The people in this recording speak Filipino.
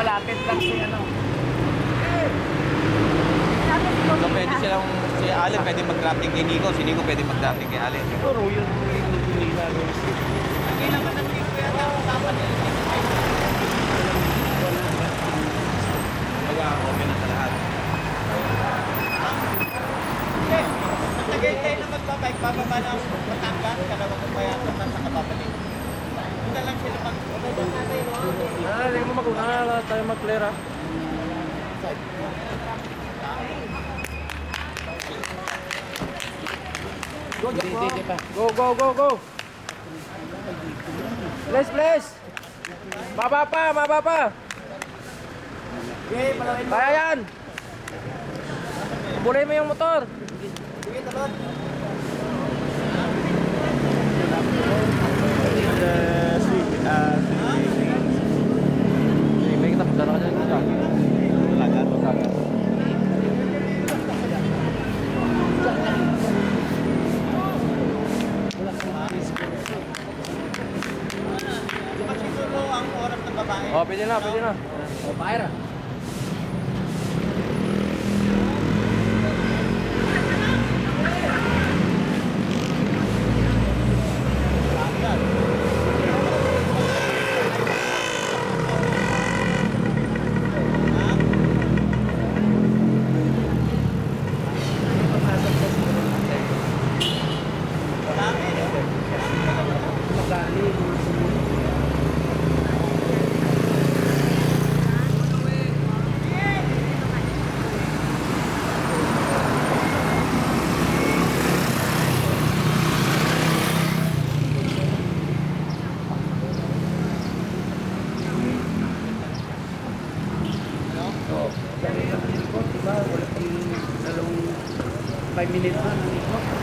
malapit lang si ano. So pwede silang, si Allen pwede mag-drafting kay Nico, si Nico pwede mag-drafting kay Allen. Siguro yun nila. Hindi naman ang Nico yata ang usapan nila. Baga, open na sa lahat. Okay. Matagay tayo na magbabike, bababa ng Batangas, kalawang bayatan na sa kababalik. Hindi lang sila Hindi mo mag-una tayo mag-clear ah. Go, go, go, go. Please. Baba pa. Okay, palawin mo. Kaya yan. Bulay mo yung motor. Sige, talon. May kita pagdala ka dyan. Talaga. Siguro ang oras ng babae. Oh, pwede na. O, Byra. Diba? Wala pang dalawang 5 minutes na.